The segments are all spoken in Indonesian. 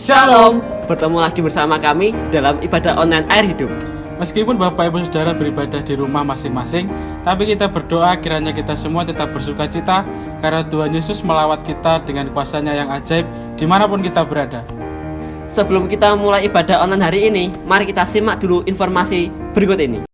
Shalom, bertemu lagi bersama kami dalam ibadah online Air Hidup. Meskipun Bapak Ibu Saudara beribadah di rumah masing-masing, tapi kita berdoa kiranya kita semua tetap bersuka cita karena Tuhan Yesus melawat kita dengan kuasa-Nya yang ajaib dimanapun kita berada. Sebelum kita mulai ibadah online hari ini, mari kita simak dulu informasi berikut ini.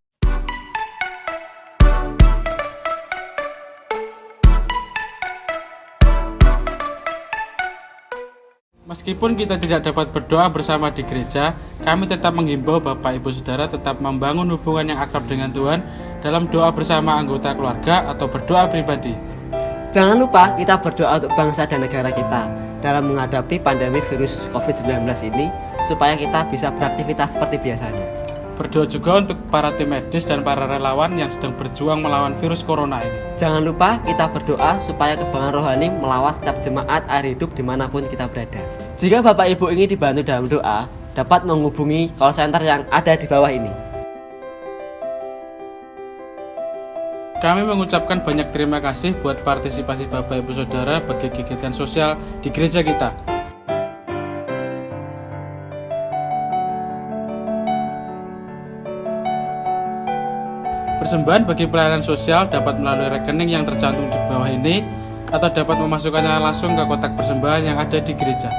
Meskipun kita tidak dapat berdoa bersama di gereja, kami tetap menghimbau Bapak Ibu Saudara tetap membangun hubungan yang akrab dengan Tuhan dalam doa bersama anggota keluarga atau berdoa pribadi. Jangan lupa kita berdoa untuk bangsa dan negara kita dalam menghadapi pandemi virus COVID-19 ini, supaya kita bisa beraktivitas seperti biasanya. Berdoa juga untuk para tim medis dan para relawan yang sedang berjuang melawan virus corona ini. Jangan lupa kita berdoa supaya kebanggaan rohani melawat setiap jemaat Air Hidup dimanapun kita berada. Jika Bapak Ibu ingin dibantu dalam doa, dapat menghubungi call center yang ada di bawah ini. Kami mengucapkan banyak terima kasih buat partisipasi Bapak Ibu Saudara bagi kegiatan sosial di gereja kita. Persembahan bagi pelayanan sosial dapat melalui rekening yang tercantum di bawah ini atau dapat memasukkannya langsung ke kotak persembahan yang ada di gereja.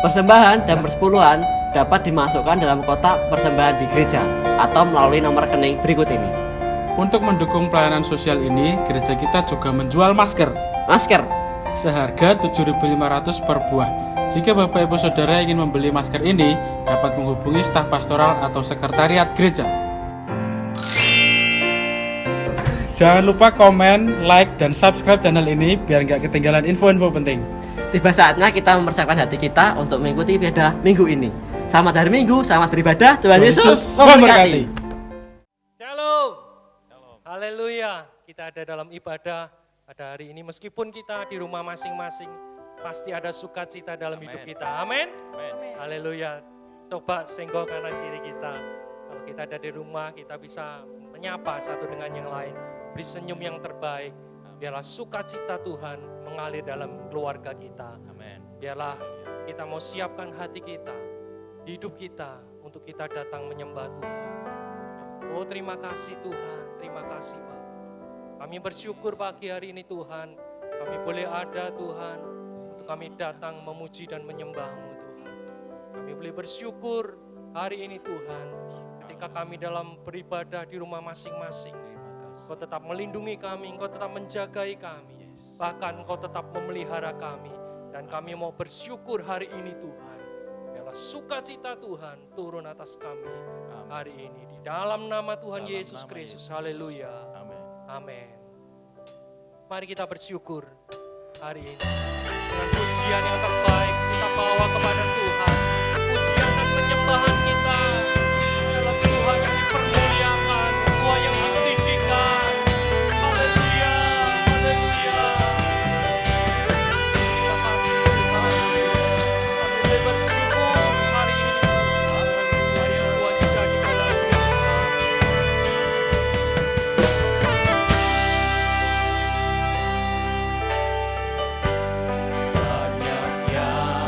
Persembahan dan persepuluhan dapat dimasukkan dalam kotak persembahan di gereja atau melalui nomor rekening berikut ini. Untuk mendukung pelayanan sosial ini, gereja kita juga menjual masker seharga 7.500 per buah. Jika Bapak Ibu Saudara ingin membeli masker ini, dapat menghubungi staf pastoral atau sekretariat gereja. Jangan lupa komen, like, dan subscribe channel ini biar nggak ketinggalan info-info penting. Tiba saatnya kita mempersiapkan hati kita untuk mengikuti ibadah minggu ini. Selamat hari Minggu, selamat beribadah. Tuhan Yesus memberkati. Shalom. Haleluya. Kita ada dalam ibadah pada hari ini. Meskipun kita di rumah masing-masing, pasti ada sukacita dalam hidup kita. Amin. Haleluya. Coba senggol kanan kiri kita. Kalau kita ada di rumah, kita bisa menyapa satu dengan yang lain. Beri senyum yang terbaik. Biarlah sukacita Tuhan mengalir dalam keluarga kita. Amin. Biarlah kita mau siapkan hati kita, hidup kita untuk kita datang menyembah Tuhan. Oh, terima kasih Tuhan, terima kasih Pak. Kami bersyukur pagi hari ini Tuhan, kami boleh ada Tuhan, untuk kami datang memuji dan menyembah-Mu Tuhan. Kami boleh bersyukur hari ini Tuhan, ketika kami dalam beribadah di rumah masing-masing. Engkau tetap melindungi kami, Engkau tetap menjagai kami, bahkan Engkau tetap memelihara kami. Dan kami mau bersyukur hari ini Tuhan, biarlah sukacita Tuhan turun atas kami hari ini. Di dalam nama Tuhan Yesus Kristus, haleluya, amin. Mari kita bersyukur hari ini. Dengan pujian yang terbaik kita bawa kepada Tuhan. Pujian dan penyembahan kita adalah Tuhan yang dipermuliakan, Tuhan yang ditinggikan. Haleluya, haleluya. Terima kasih Tuhan. Kami boleh bersyukur hari ini. Hari yang Tuhan jadi dalam hidup kami. Banyak yang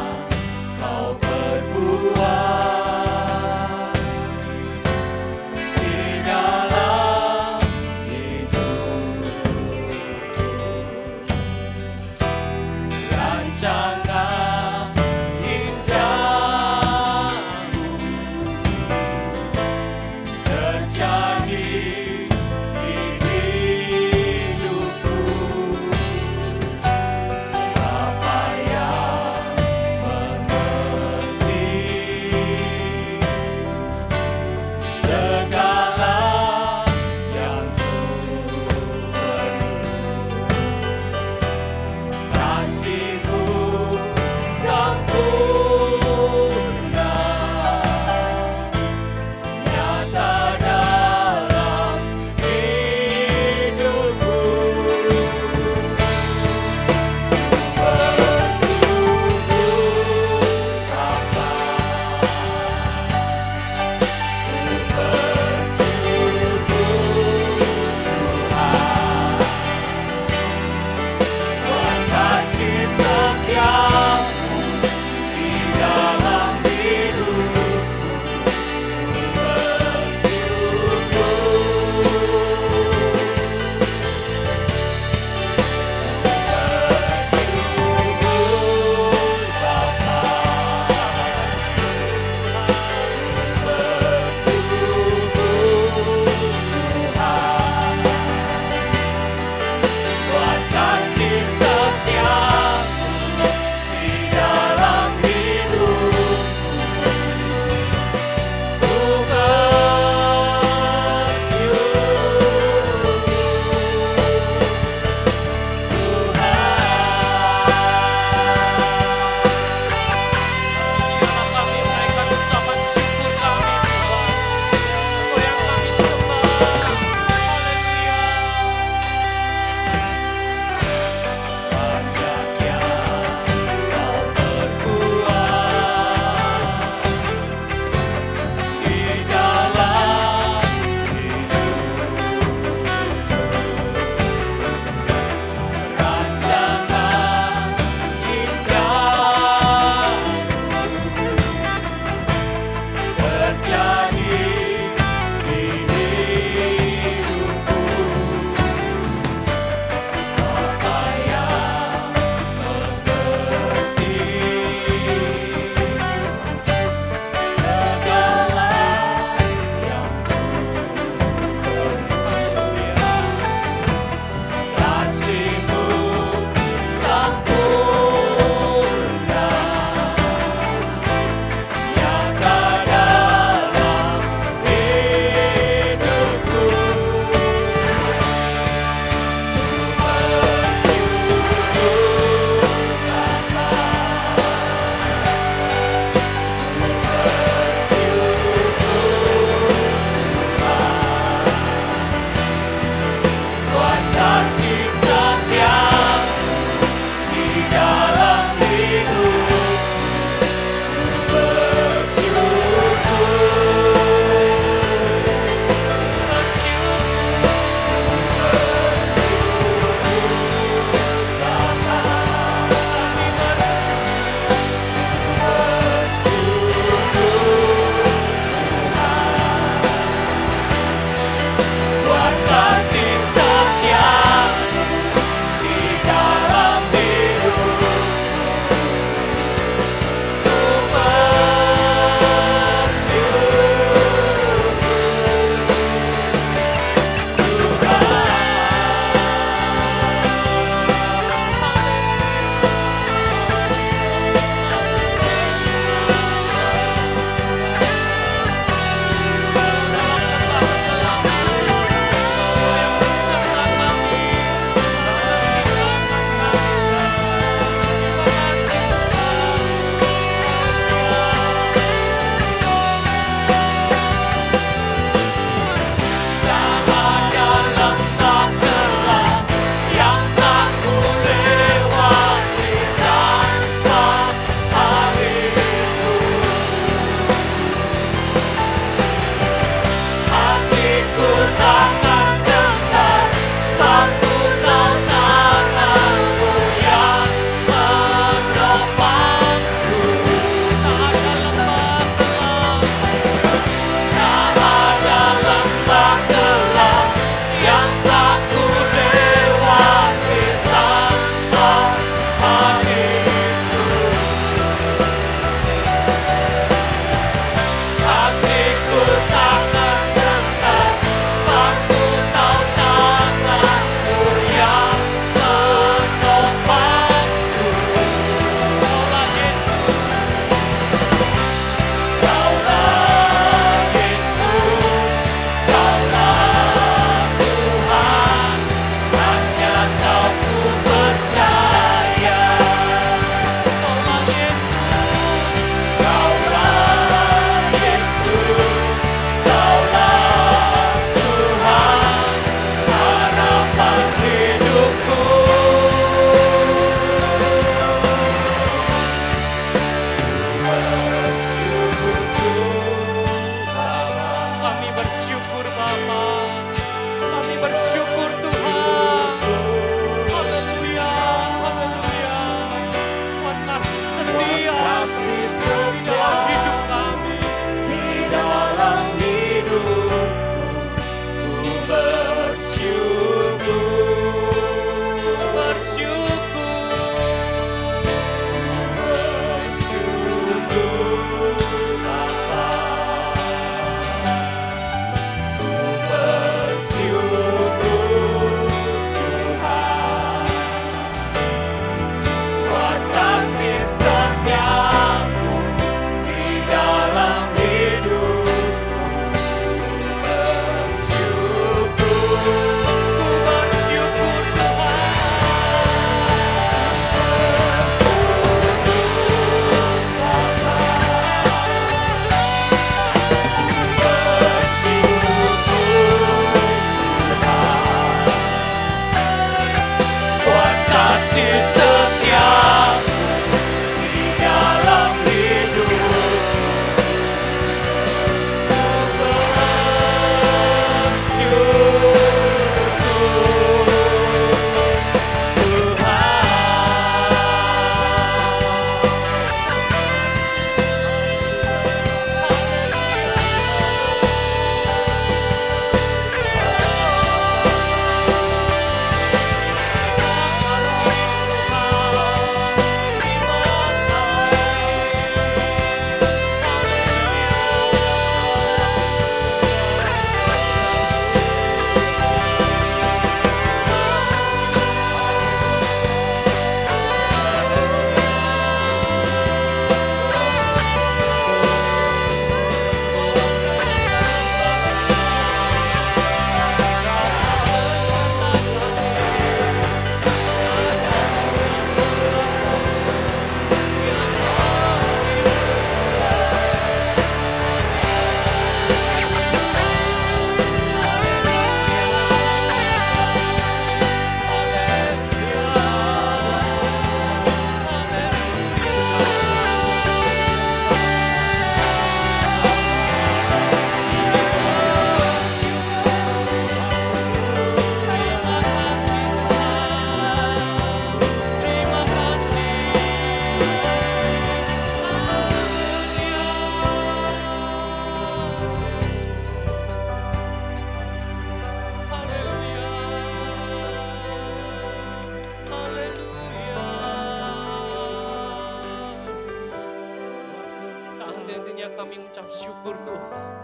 Tentunya kami mengucap syukur Tuhan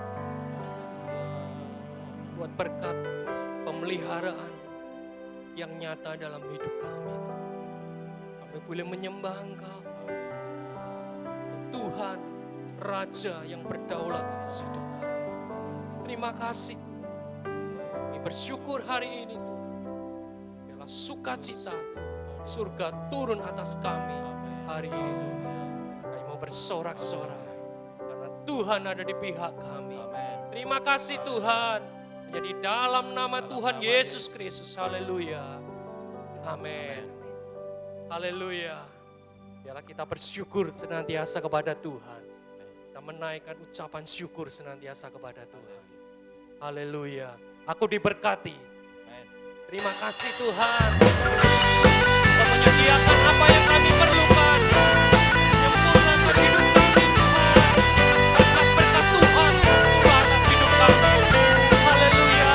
buat berkat pemeliharaan yang nyata dalam hidup kami. Kami boleh menyembah Engkau, Tuhan, Raja yang berdaulat atas hidup kami. Terima kasih. Kami bersyukur hari ini Tuhan. Biarlah sukacita surga turun atas kami hari ini Tuhan. Kami mau bersorak-sorai karena Tuhan ada di pihak kami. Terima kasih Tuhan. Hanya di dalam nama Tuhan Yesus Kristus. Haleluya. Amin. Haleluya. Biarlah kita bersyukur senantiasa kepada Tuhan. Kita menaikkan ucapan syukur senantiasa kepada Tuhan. Haleluya. Aku diberkati. Terima kasih Tuhan. Kau menyediakan apa yang kami perlukan. Menyempurnakan hidup kami Tuhan. Berkat Tuhan turun atas hidup kami. Haleluya.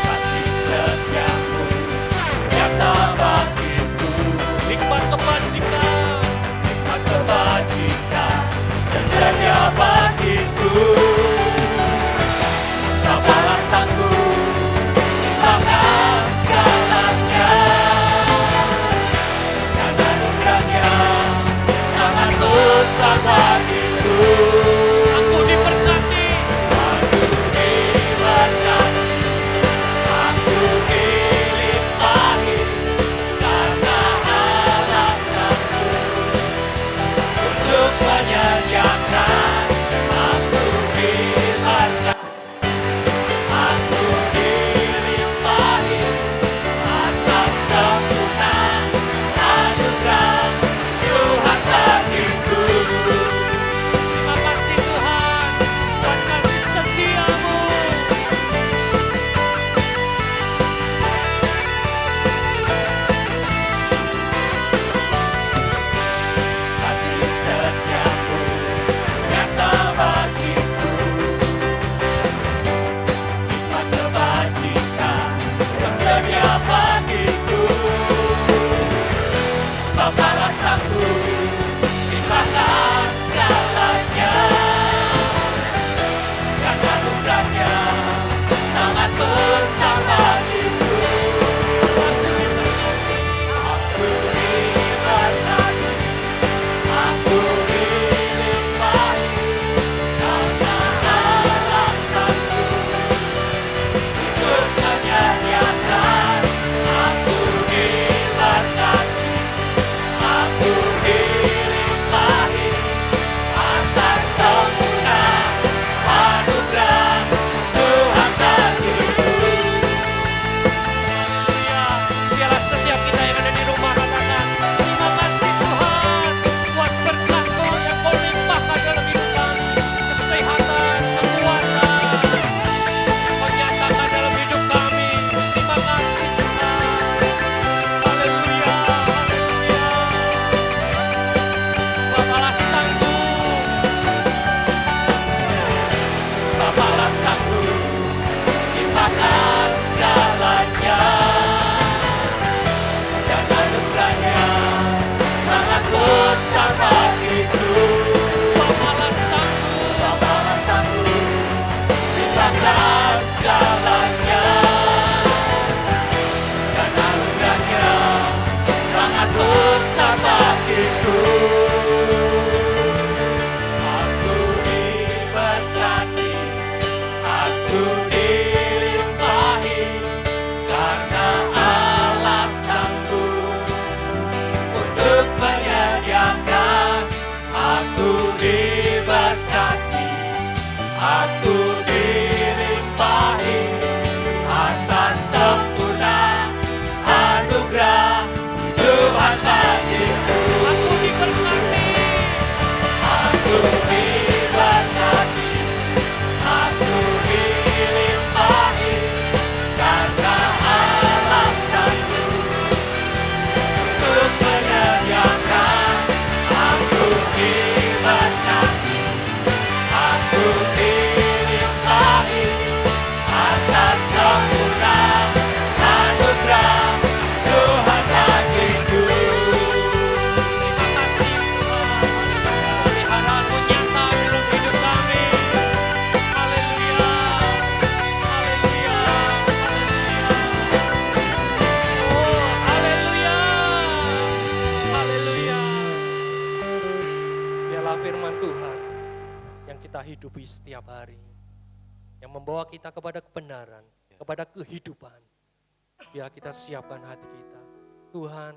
Kasih setiamu nyata bagiku. Nikmat kebajikan. Nikmat kebajikan tersedia bagiku. Tanpa alasanku, tanpa segalanya. firman Tuhan yang kita hidupi setiap hari, yang membawa kita kepada kebenaran, kepada kehidupan. Biar kita siapkan hati kita. Tuhan,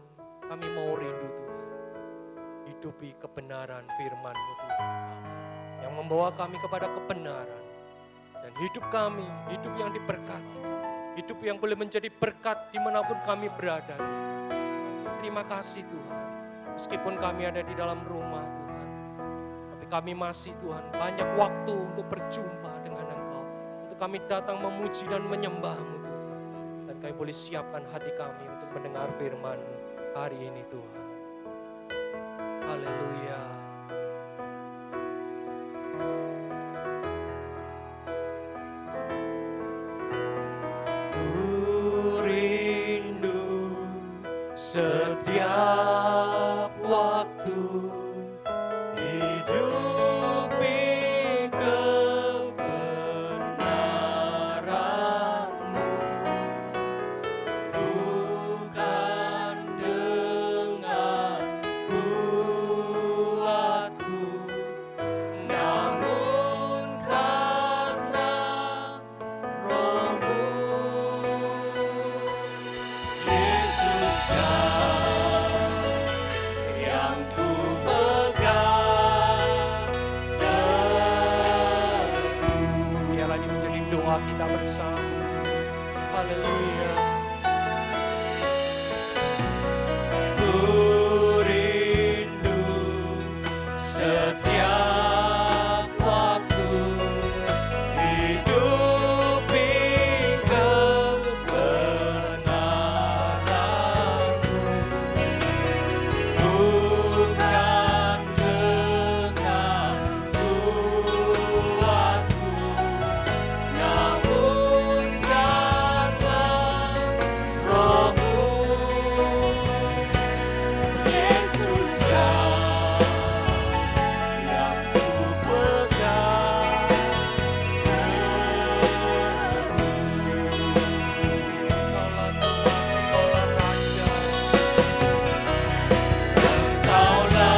kami mau rindu Tuhan, hidupi kebenaran firman-Mu Tuhan, yang membawa kami kepada kebenaran. Dan hidup kami, hidup yang diberkati, hidup yang boleh menjadi berkat dimanapun kami berada. Terima kasih Tuhan, meskipun kami ada di dalam rumah Tuhan, tapi kami masih Tuhan banyak waktu untuk berjumpa dengan Engkau, untuk kami datang memuji dan menyembah-Mu Tuhan. Dan kami boleh siapkan hati kami untuk mendengar firman-Mu hari ini Tuhan. Haleluya. Setiap waktu hidupi kebenaran-Mu, bukan dengan kuatku, namun karena Roh-Mu. Yesus yang ku pegang teguh. Biarlah ini menjadi doa kita bersama. Haleluya. Ku rindu setiap waktu hidupi kebenaran-Mu, bukan dengan kuatku, namun karena Roh-Mu. Yesus yang ku pegang Engkaulah Raja, Engkaulah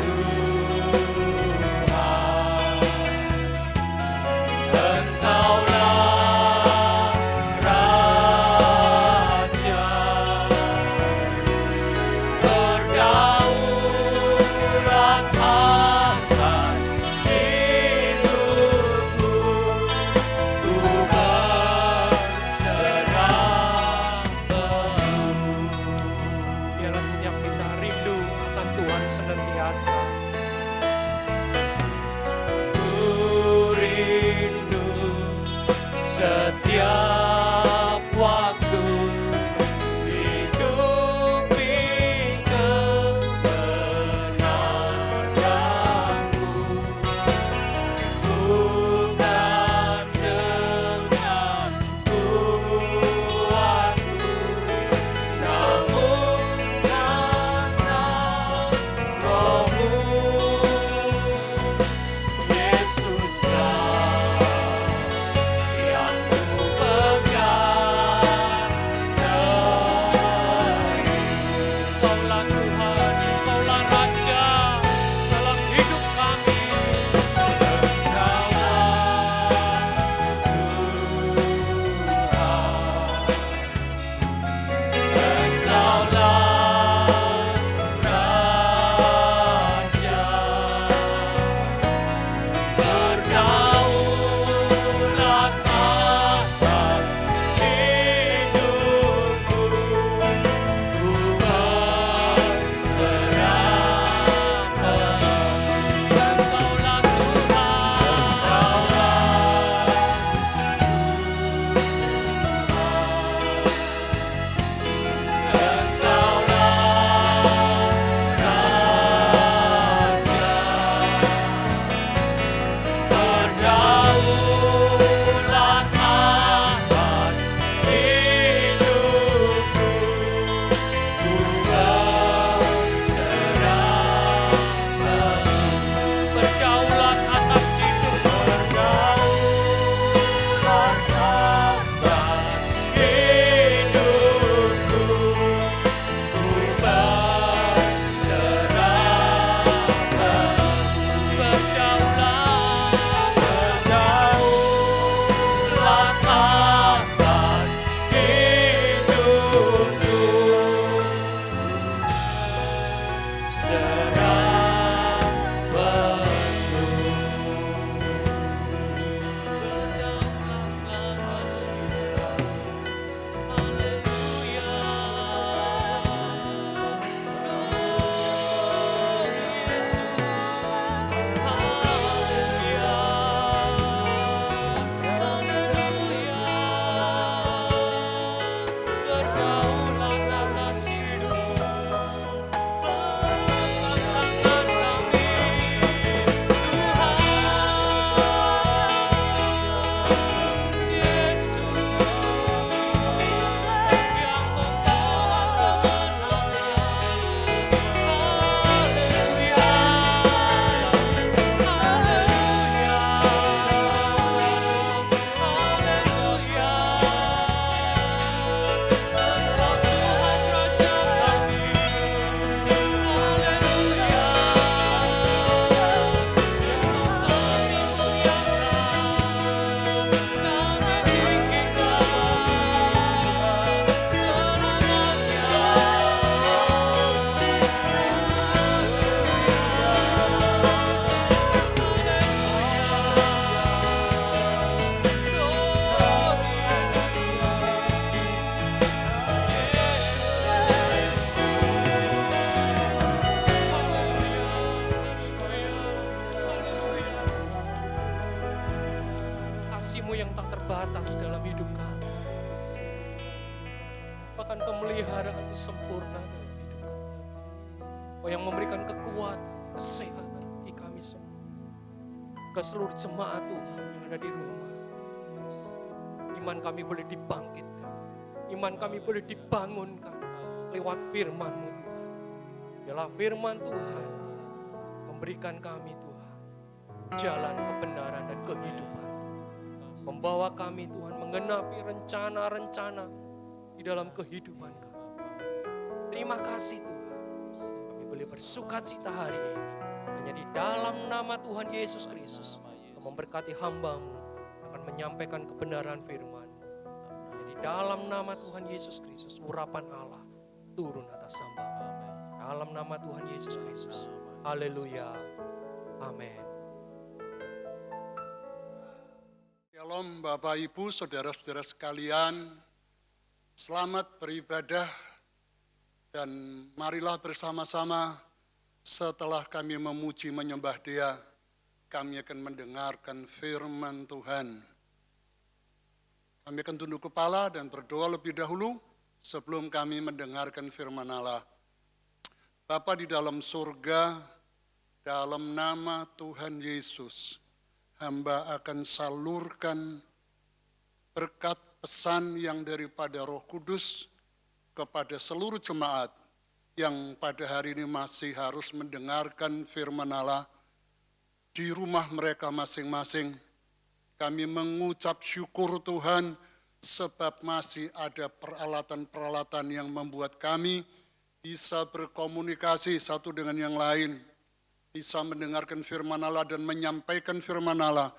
Tuhan, Engkaulah Raja, berdaulat atas hidupku, ku berserah penuh. Biarlah setiap kita rindu akan Tuhan senantiasa. Ku rindu setiap waktu hidupi kebenaran-Mu, bukan dengan kuatku, namun karena Roh-Mu. Yesus yang ku pegang yang tak terbatas dalam hidup kami. Bahkan pemeliharaan sempurna dalam hidup kami. Engkau yang memberikan kekuatan, kesehatan bagi kami semua. Ke seluruh jemaat Tuhan yang ada di rumah. Iman kami boleh dibangkitkan. Iman kami boleh dibangunkan lewat firman-Mu Tuhan. Biarlah firman Tuhan memberikan kami Tuhan jalan kebenaran dan kehidupan. Membawa kami Tuhan menggenapi rencana-rencana di dalam kehidupan kami. Terima kasih Tuhan. Kami boleh bersukacita hari ini. Hanya di dalam nama Tuhan Yesus Kristus. Memberkati hamba-Mu akan menyampaikan kebenaran firman. Di dalam nama Tuhan Yesus Kristus, urapan Allah turun atas hamba-Mu. Dalam nama Tuhan Yesus Kristus. Haleluya. Amin. Shalom Bapak Ibu, saudara-saudara sekalian. Selamat beribadah dan marilah bersama-sama setelah kami memuji menyembah Dia, kami akan mendengarkan firman Tuhan. Kami akan tunduk kepala dan berdoa lebih dahulu sebelum kami mendengarkan firman Allah. Bapa di dalam surga, dalam nama Tuhan Yesus, hamba akan salurkan berkat pesan yang daripada Roh Kudus kepada seluruh jemaat yang pada hari ini masih harus mendengarkan firman Allah di rumah mereka masing-masing. Kami mengucap syukur Tuhan sebab masih ada peralatan-peralatan yang membuat kami bisa berkomunikasi satu dengan yang lain, bisa mendengarkan firman Allah dan menyampaikan firman Allah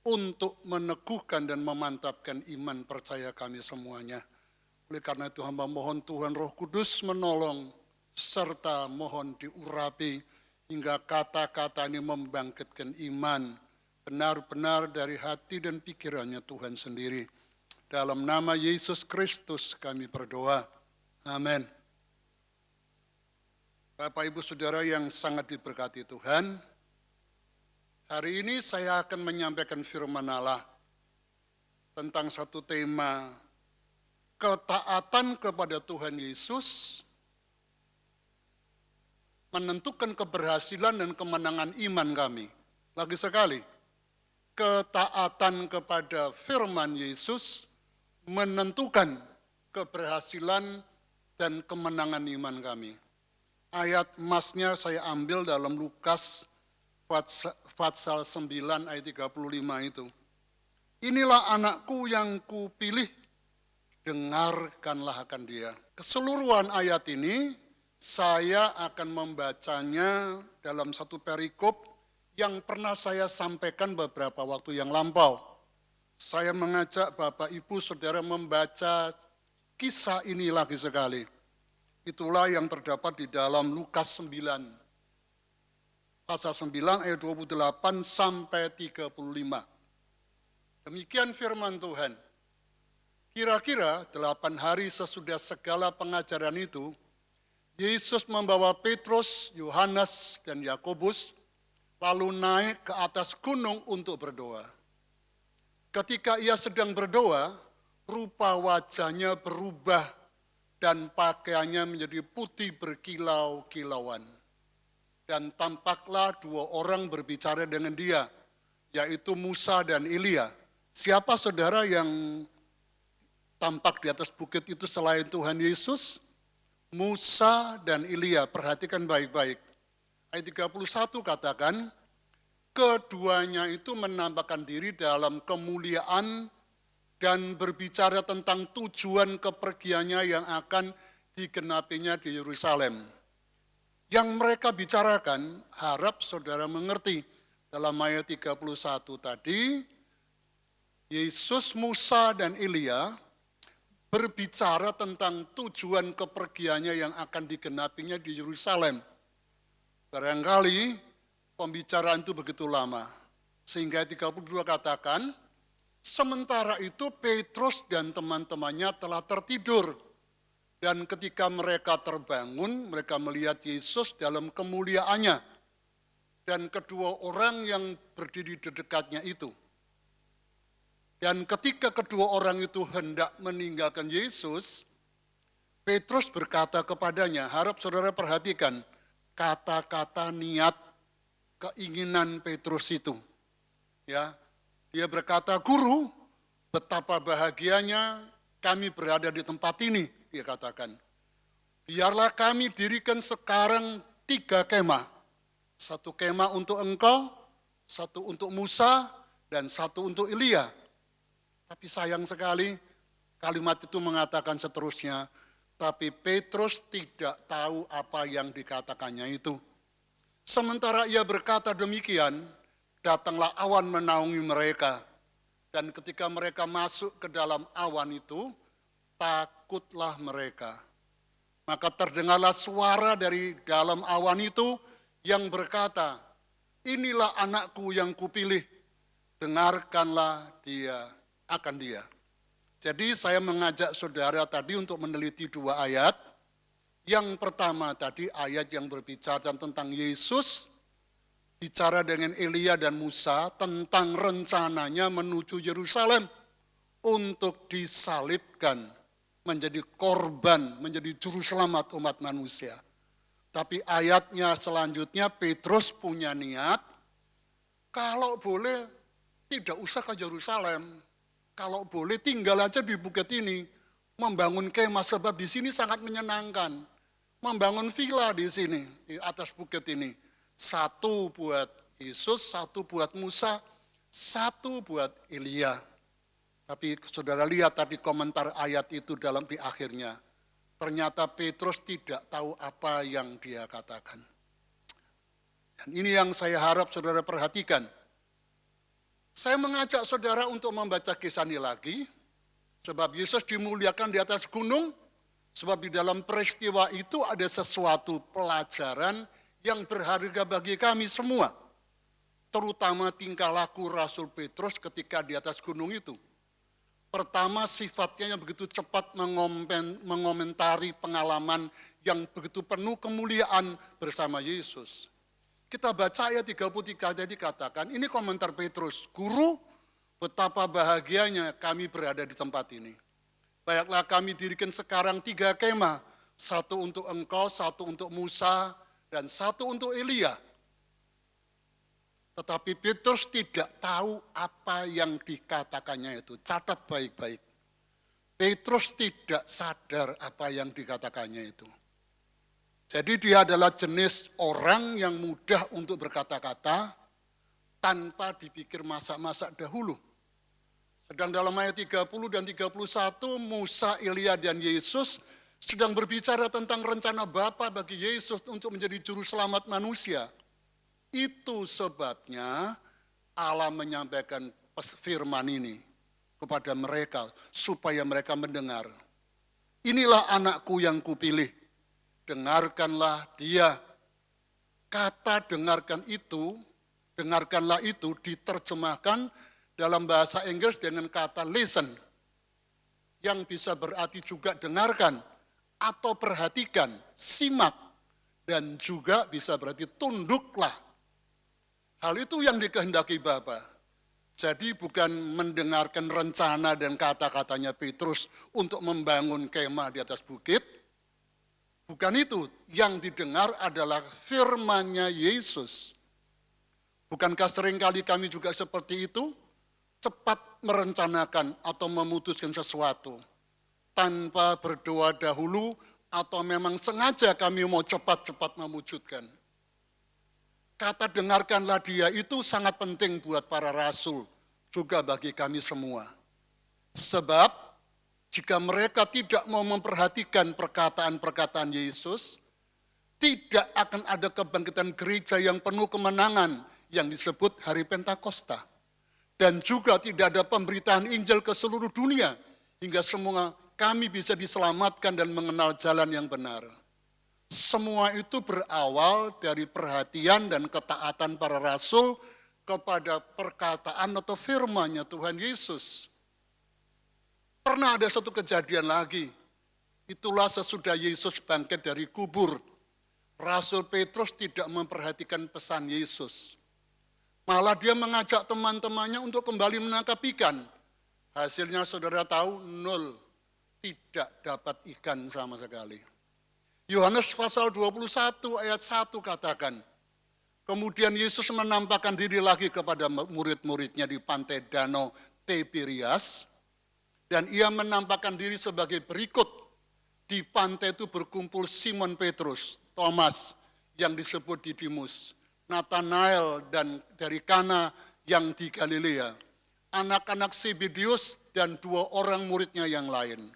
untuk meneguhkan dan memantapkan iman percaya kami semuanya. Oleh karena itu hamba mohon Tuhan Roh Kudus menolong serta mohon diurapi hingga kata-kata ini membangkitkan iman benar-benar dari hati dan pikirannya Tuhan sendiri. Dalam nama Yesus Kristus kami berdoa. Amin. Bapak Ibu Saudara yang sangat diberkati Tuhan, hari ini saya akan menyampaikan firman Allah tentang satu tema ketaatan kepada Tuhan Yesus menentukan keberhasilan dan kemenangan iman kami. Lagi sekali, ketaatan kepada firman Yesus menentukan keberhasilan dan kemenangan iman kami. Ayat emasnya saya ambil dalam Lukas pasal 9 ayat 35 itu. Inilah anakku yang kupilih, dengarkanlah akan dia. Keseluruhan ayat ini saya akan membacanya dalam satu perikop yang pernah saya sampaikan beberapa waktu yang lampau. Saya mengajak Bapak Ibu Saudara membaca kisah ini lagi sekali. Itulah yang terdapat di dalam Lukas 9. Pasal 9 ayat 28 sampai 35. Demikian firman Tuhan. Kira-kira 8 hari sesudah segala pengajaran itu, Yesus membawa Petrus, Yohanes, dan Yakobus lalu naik ke atas gunung untuk berdoa. Ketika ia sedang berdoa, rupa wajahnya berubah dan pakaiannya menjadi putih berkilau-kilauan. Dan tampaklah 2 orang berbicara dengan dia, yaitu Musa dan Elia. Siapa saudara yang tampak di atas bukit itu selain Tuhan Yesus? Musa dan Elia, perhatikan baik-baik. Ayat 31 katakan, keduanya itu menampakkan diri dalam kemuliaan dan berbicara tentang tujuan kepergiannya yang akan digenapinya di Yerusalem. Yang mereka bicarakan, harap saudara mengerti, dalam ayat 31 tadi, Yesus, Musa, dan Elia berbicara tentang tujuan kepergiannya yang akan digenapinya di Yerusalem. Barangkali pembicaraan itu begitu lama, sehingga 32 katakan, sementara itu Petrus dan teman-temannya telah tertidur. Dan ketika mereka terbangun, mereka melihat Yesus dalam kemuliaannya. Dan kedua orang yang berdiri di dekatnya itu. Dan ketika kedua orang itu hendak meninggalkan Yesus, Petrus berkata kepadanya, harap saudara perhatikan kata-kata niat keinginan Petrus itu. Ya, dia berkata, "Guru, betapa bahagianya kami berada di tempat ini," dia katakan. "Biarlah kami dirikan sekarang 3 kemah. 1 kemah untuk engkau, 1 untuk Musa, dan 1 untuk Elia." Tapi sayang sekali kalimat itu mengatakan seterusnya, tapi Petrus tidak tahu apa yang dikatakannya itu. Sementara ia berkata demikian, datanglah awan menaungi mereka. Dan ketika mereka masuk ke dalam awan itu, takutlah mereka. Maka terdengarlah suara dari dalam awan itu yang berkata, "Inilah anakku yang kupilih, dengarkanlah akan dia." Jadi saya mengajak saudara tadi untuk meneliti 2 ayat. Yang pertama tadi ayat yang berbicara tentang Yesus, bicara dengan Elia dan Musa tentang rencananya menuju Yerusalem untuk disalibkan, menjadi korban, menjadi juru selamat umat manusia. Tapi ayatnya selanjutnya Petrus punya niat, kalau boleh tidak usah ke Yerusalem, kalau boleh tinggal aja di bukit ini, membangun kemah sebab di sini sangat menyenangkan. Membangun villa di sini, di atas bukit ini. 1 buat Yesus, 1 buat Musa, 1 buat Elia. Tapi saudara lihat tadi komentar ayat itu di akhirnya. Ternyata Petrus tidak tahu apa yang dia katakan. Dan ini yang saya harap saudara perhatikan. Saya mengajak saudara untuk membaca kisah ini lagi. Sebab Yesus dimuliakan di atas gunung. Sebab di dalam peristiwa itu ada sesuatu pelajaran yang berharga bagi kami semua. Terutama tingkah laku Rasul Petrus ketika di atas gunung itu. Pertama, sifatnya yang begitu cepat mengomentari pengalaman yang begitu penuh kemuliaan bersama Yesus. Kita baca ayat 33 tadi katakan, ini komentar Petrus, "Guru, betapa bahagianya kami berada di tempat ini. Baiklah kami dirikan sekarang 3 kemah, 1 untuk engkau, 1 untuk Musa, dan 1 untuk Elia." Tetapi Petrus tidak tahu apa yang dikatakannya itu. Catat baik-baik. Petrus tidak sadar apa yang dikatakannya itu. Jadi dia adalah jenis orang yang mudah untuk berkata-kata tanpa dipikir masak-masak dahulu. Sedang dalam ayat 30 dan 31, Musa, Elia, dan Yesus sedang berbicara tentang rencana Bapa bagi Yesus untuk menjadi juru selamat manusia. Itu sebabnya Allah menyampaikan firman ini kepada mereka supaya mereka mendengar. "Inilah anakku yang kupilih, dengarkanlah dia." Kata dengarkanlah itu diterjemahkan dalam bahasa Inggris dengan kata listen, yang bisa berarti juga dengarkan, atau perhatikan, simak, dan juga bisa berarti tunduklah. Hal itu yang dikehendaki Bapa. Jadi bukan mendengarkan rencana dan kata-katanya Petrus untuk membangun kemah di atas bukit. Bukan itu, yang didengar adalah firman-Nya Yesus. Bukankah seringkali kami juga seperti itu? Cepat merencanakan atau memutuskan sesuatu tanpa berdoa dahulu atau memang sengaja kami mau cepat-cepat mewujudkan. Kata dengarkanlah dia itu sangat penting buat para rasul, juga bagi kami semua. Sebab jika mereka tidak mau memperhatikan perkataan-perkataan Yesus, tidak akan ada kebangkitan gereja yang penuh kemenangan yang disebut Hari Pentakosta. Dan juga tidak ada pemberitaan Injil ke seluruh dunia, hingga semua kami bisa diselamatkan dan mengenal jalan yang benar. Semua itu berawal dari perhatian dan ketaatan para rasul kepada perkataan atau firman-Nya Tuhan Yesus. Pernah ada satu kejadian lagi, itulah sesudah Yesus bangkit dari kubur. Rasul Petrus tidak memperhatikan pesan Yesus. Malah dia mengajak teman-temannya untuk kembali menangkap ikan. Hasilnya saudara tahu, nol. Tidak dapat ikan sama sekali. Yohanes pasal 21 ayat 1 katakan, kemudian Yesus menampakkan diri lagi kepada murid-muridnya di pantai danau Tiberias, dan ia menampakkan diri sebagai berikut. Di pantai itu berkumpul Simon Petrus, Thomas yang disebut Didimus, Nathanael dan dari Kana yang di Galilea, anak-anak Zebedeus dan 2 orang muridnya yang lain.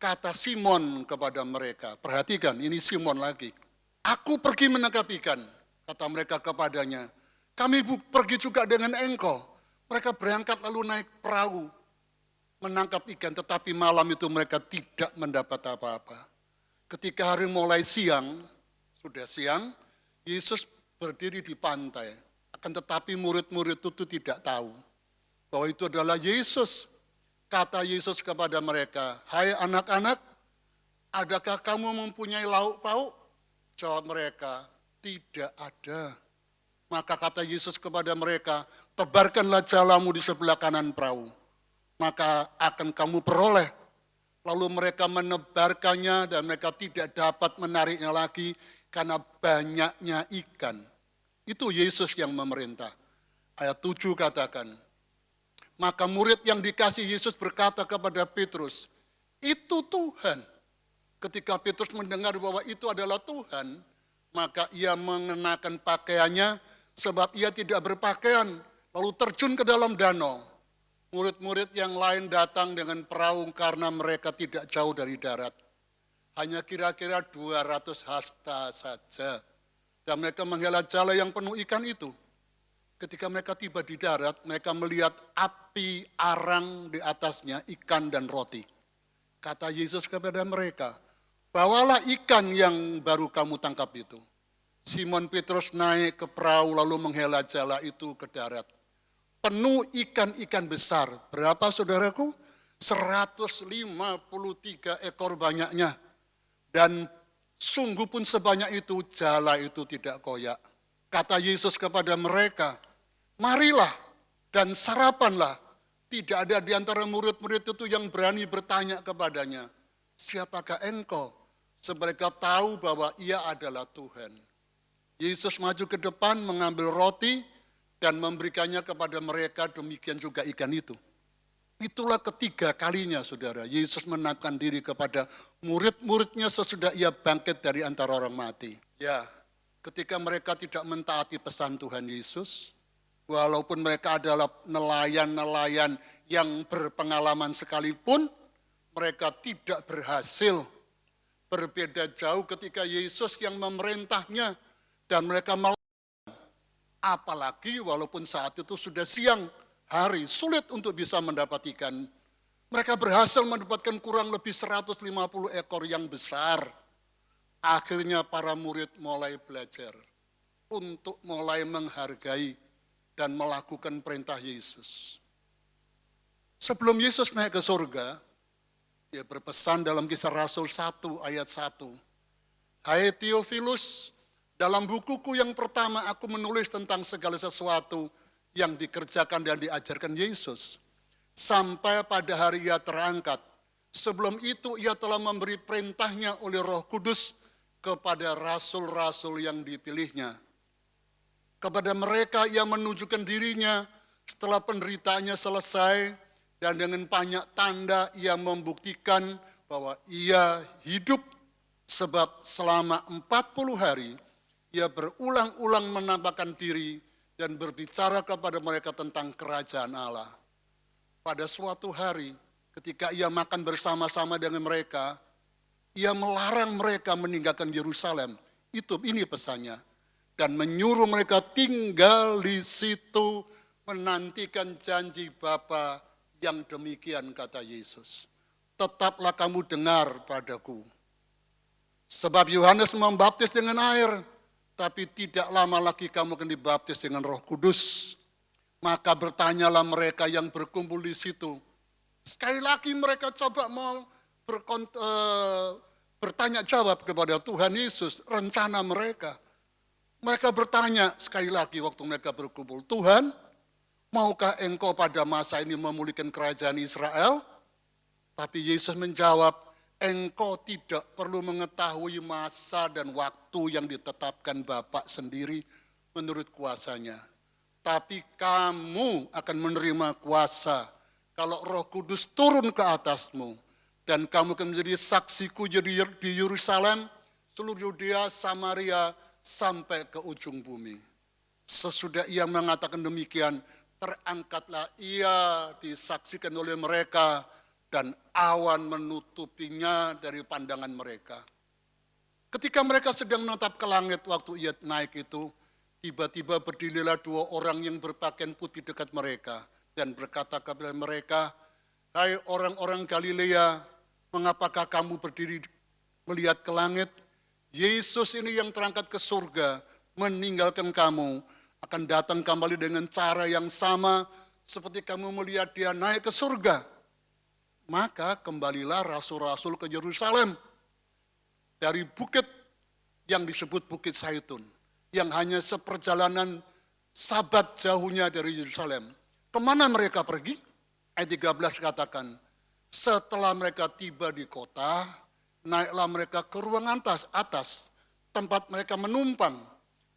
Kata Simon kepada mereka, perhatikan ini Simon lagi, aku pergi menangkap ikan, kata mereka kepadanya. Kami pergi juga dengan engkau. Mereka berangkat lalu naik perahu, menangkap ikan, tetapi malam itu mereka tidak mendapat apa-apa. Ketika hari mulai siang, sudah siang, Yesus berdiri di pantai. Akan tetapi murid-murid itu tidak tahu bahwa itu adalah Yesus. Kata Yesus kepada mereka, hai anak-anak, adakah kamu mempunyai lauk pauk? Jawab mereka, tidak ada. Maka kata Yesus kepada mereka, tebarkanlah jalamu di sebelah kanan perahu, maka akan kamu peroleh. Lalu mereka menebarkannya dan mereka tidak dapat menariknya lagi karena banyaknya ikan. Itu Yesus yang memerintah. Ayat 7 katakan, maka murid yang dikasih Yesus berkata kepada Petrus, itu Tuhan. Ketika Petrus mendengar bahwa itu adalah Tuhan, maka ia mengenakan pakaiannya sebab ia tidak berpakaian, lalu terjun ke dalam danau. Murid-murid yang lain datang dengan perahu karena mereka tidak jauh dari darat. Hanya kira-kira 200 hasta saja. Dan mereka menghela jala yang penuh ikan itu. Ketika mereka tiba di darat, mereka melihat api arang di atasnya, ikan dan roti. Kata Yesus kepada mereka, bawalah ikan yang baru kamu tangkap itu. Simon Petrus naik ke perahu lalu menghela jala itu ke darat. Penuh ikan-ikan besar. Berapa saudaraku? 153 ekor banyaknya. Dan sungguh pun sebanyak itu, jala itu tidak koyak. Kata Yesus kepada mereka, marilah dan sarapanlah. Tidak ada di antara murid-murid itu yang berani bertanya kepadanya, siapakah engkau? Mereka tahu bahwa ia adalah Tuhan. Yesus maju ke depan mengambil roti dan memberikannya kepada mereka, demikian juga ikan itu. Itulah ketiga kalinya saudara, Yesus menampakkan diri kepada murid-muridnya sesudah ia bangkit dari antara orang mati. Ya, ketika mereka tidak mentaati pesan Tuhan Yesus, walaupun mereka adalah nelayan-nelayan yang berpengalaman sekalipun, mereka tidak berhasil. Berbeda jauh ketika Yesus yang memerintahnya dan mereka melakukan. Apalagi walaupun saat itu sudah siang hari, sulit untuk bisa mendapat ikan. Mereka berhasil mendapatkan kurang lebih 150 ekor yang besar. Akhirnya para murid mulai belajar untuk mulai menghargai dan melakukan perintah Yesus. Sebelum Yesus naik ke surga, dia berpesan dalam Kisah Rasul 1 ayat 1. Hai Theophilus, dalam bukuku yang pertama aku menulis tentang segala sesuatu yang dikerjakan dan diajarkan Yesus. Sampai pada hari ia terangkat. Sebelum itu ia telah memberi perintahnya oleh Roh Kudus kepada rasul-rasul yang dipilihnya. Kepada mereka ia menunjukkan dirinya setelah penderitaannya selesai dan dengan banyak tanda ia membuktikan bahwa ia hidup sebab selama 40 hari ia berulang-ulang menampakkan diri dan berbicara kepada mereka tentang kerajaan Allah. Pada suatu hari ketika ia makan bersama-sama dengan mereka, ia melarang mereka meninggalkan Yerusalem. Ini pesannya. Dan menyuruh mereka tinggal di situ menantikan janji Bapa yang demikian kata Yesus. Tetaplah kamu dengar padaku. Sebab Yohanes membaptis dengan air, tapi tidak lama lagi kamu akan dibaptis dengan Roh Kudus. Maka bertanyalah mereka yang berkumpul di situ. Sekali lagi mereka coba mau bertanya jawab kepada Tuhan Yesus, rencana mereka. Mereka bertanya sekali lagi waktu mereka berkumpul, Tuhan, Maukah engkau pada masa ini memulihkan kerajaan Israel? Tapi Yesus menjawab, engkau tidak perlu mengetahui masa dan waktu yang ditetapkan Bapa sendiri menurut kuasanya. Tapi kamu akan menerima kuasa kalau Roh Kudus turun ke atasmu. Dan kamu akan menjadi saksiku di Yerusalem, seluruh Yudea, Samaria, sampai ke ujung bumi. Sesudah ia mengatakan demikian, terangkatlah ia disaksikan oleh mereka dan awan menutupinya dari pandangan mereka. Ketika mereka sedang menatap ke langit waktu ia naik itu, tiba-tiba berdirilah dua orang yang berpakaian putih dekat mereka dan berkata kepada mereka, hai orang-orang Galilea, mengapakah kamu berdiri melihat ke langit? Yesus ini yang terangkat ke surga, meninggalkan kamu, akan datang kembali dengan cara yang sama seperti kamu melihat dia naik ke surga. Maka kembalilah rasul-rasul ke Yerusalem dari bukit yang disebut Bukit Zaitun, yang hanya seperjalanan sabat jauhnya dari Yerusalem. Kemana mereka pergi? Ayat 13 katakan, setelah mereka tiba di kota, naiklah mereka ke ruang atas, tempat mereka menumpang.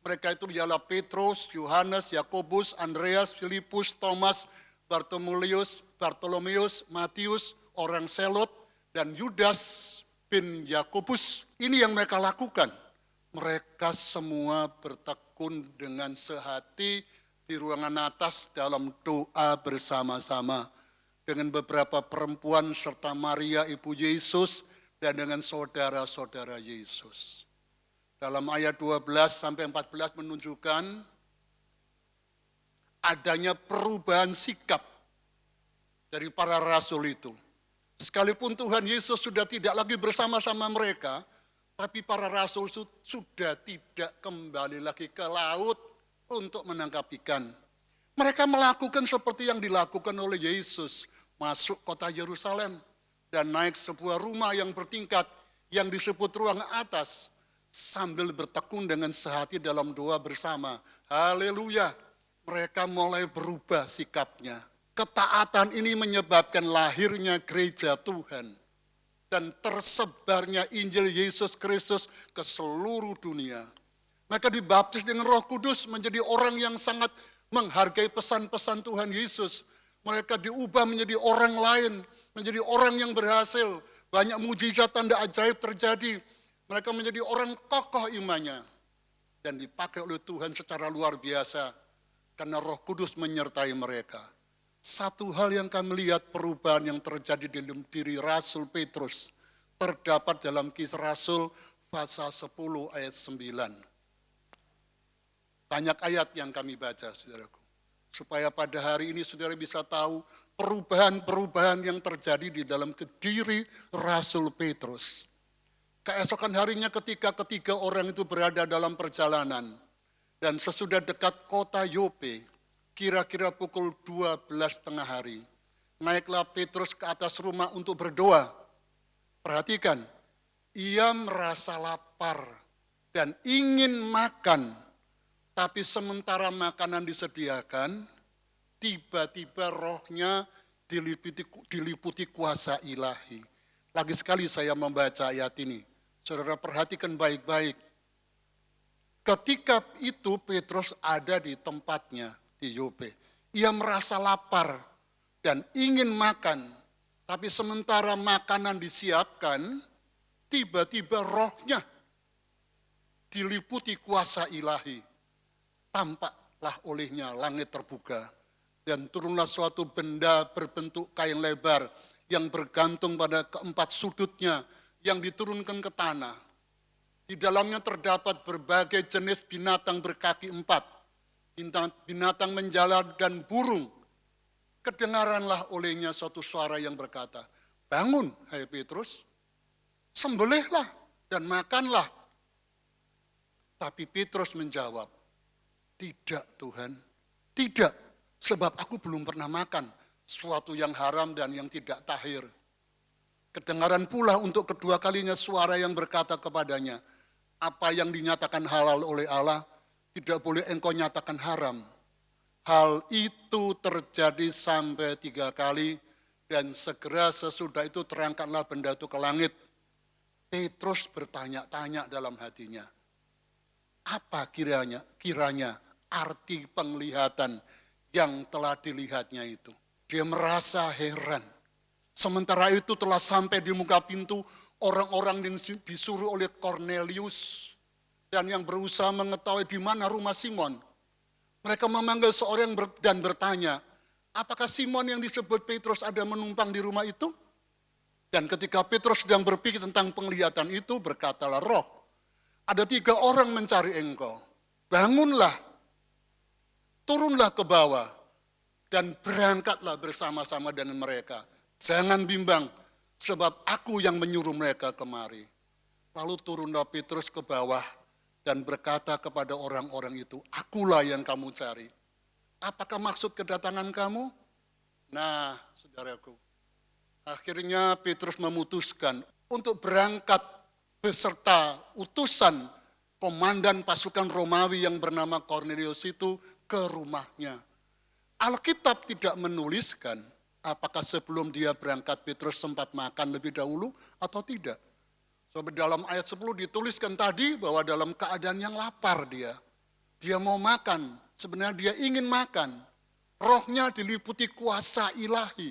Mereka itu ialah Petrus, Yohanes, Yakobus, Andreas, Filipus, Thomas, Bartolomeus, Matius, orang Selot, dan Yudas bin Yakobus. Ini yang mereka lakukan. Mereka semua bertekun dengan sehati di ruangan atas dalam doa bersama-sama. Dengan beberapa perempuan serta Maria ibu Yesus dan dengan saudara-saudara Yesus. Dalam ayat 12 sampai 14 menunjukkan adanya perubahan sikap dari para rasul itu. Sekalipun Tuhan Yesus sudah tidak lagi bersama-sama mereka, tapi para rasul sudah tidak kembali lagi ke laut untuk menangkap ikan. Mereka melakukan seperti yang dilakukan oleh Yesus, masuk kota Yerusalem dan naik sebuah rumah yang bertingkat yang disebut ruang atas, sambil bertekun dengan sehati dalam doa bersama. Haleluya, mereka mulai berubah sikapnya. Ketaatan ini menyebabkan lahirnya gereja Tuhan dan tersebarnya Injil Yesus Kristus ke seluruh dunia. Mereka dibaptis dengan Roh Kudus, menjadi orang yang sangat menghargai pesan-pesan Tuhan Yesus. Mereka diubah menjadi orang lain, menjadi orang yang berhasil. Banyak mujizat tanda ajaib terjadi. Mereka menjadi orang kokoh imannya dan dipakai oleh Tuhan secara luar biasa karena Roh Kudus menyertai mereka. Satu hal yang kami lihat perubahan yang terjadi di dalam diri Rasul Petrus terdapat dalam Kisah Rasul pasal 10 ayat 9. Banyak ayat yang kami baca, saudaraku. Supaya pada hari ini saudara bisa tahu perubahan-perubahan yang terjadi di dalam diri Rasul Petrus. Keesokan harinya ketika ketiga orang itu berada dalam perjalanan dan sesudah dekat kota Yope, kira-kira pukul 12 tengah hari, naiklah Petrus ke atas rumah untuk berdoa. Perhatikan, ia merasa lapar dan ingin makan, tapi sementara makanan disediakan, tiba-tiba rohnya diliputi kuasa ilahi. Lagi sekali saya membaca ayat ini. Saudara perhatikan baik-baik. Ketika itu Petrus ada di tempatnya di Yope. Ia merasa lapar dan ingin makan. Tapi sementara makanan disiapkan, tiba-tiba rohnya diliputi kuasa ilahi. Tampaklah olehnya langit terbuka. Dan turunlah suatu benda berbentuk kain lebar yang bergantung pada keempat sudutnya, yang diturunkan ke tanah. Di dalamnya terdapat berbagai jenis binatang berkaki 4, binatang menjalar dan burung. Kedengaranlah olehnya suatu suara yang berkata, bangun hai Petrus, sembelihlah dan makanlah. Tapi Petrus menjawab, tidak Tuhan, tidak, sebab aku belum pernah makan sesuatu yang haram dan yang tidak tahir. Kedengaran pula untuk kedua kalinya suara yang berkata kepadanya, apa yang dinyatakan halal oleh Allah, tidak boleh engkau nyatakan haram. Hal itu terjadi sampai 3 kali, dan segera sesudah itu terangkatlah benda itu ke langit. Petrus bertanya-tanya dalam hatinya, apa kiranya arti penglihatan yang telah dilihatnya itu. Dia merasa heran. Sementara itu telah sampai di muka pintu orang-orang yang disuruh oleh Cornelius dan yang berusaha mengetahui di mana rumah Simon. Mereka memanggil seorang dan bertanya, apakah Simon yang disebut Petrus ada menumpang di rumah itu? Dan ketika Petrus sedang berpikir tentang penglihatan itu, berkatalah Roh, ada 3 orang mencari engkau. Bangunlah, turunlah ke bawah, dan berangkatlah bersama-sama dengan mereka. Jangan bimbang, sebab aku yang menyuruh mereka kemari. Lalu turunlah Petrus ke bawah, dan berkata kepada orang-orang itu, akulah yang kamu cari. Apakah maksud kedatangan kamu? Nah, saudaraku, akhirnya Petrus memutuskan untuk berangkat beserta utusan komandan pasukan Romawi yang bernama Cornelius itu ke rumahnya. Alkitab tidak menuliskan apakah sebelum dia berangkat Petrus sempat makan lebih dahulu atau tidak. Sebab dalam ayat 10 dituliskan tadi bahwa dalam keadaan yang lapar dia. Dia mau makan, sebenarnya dia ingin makan. Rohnya diliputi kuasa ilahi.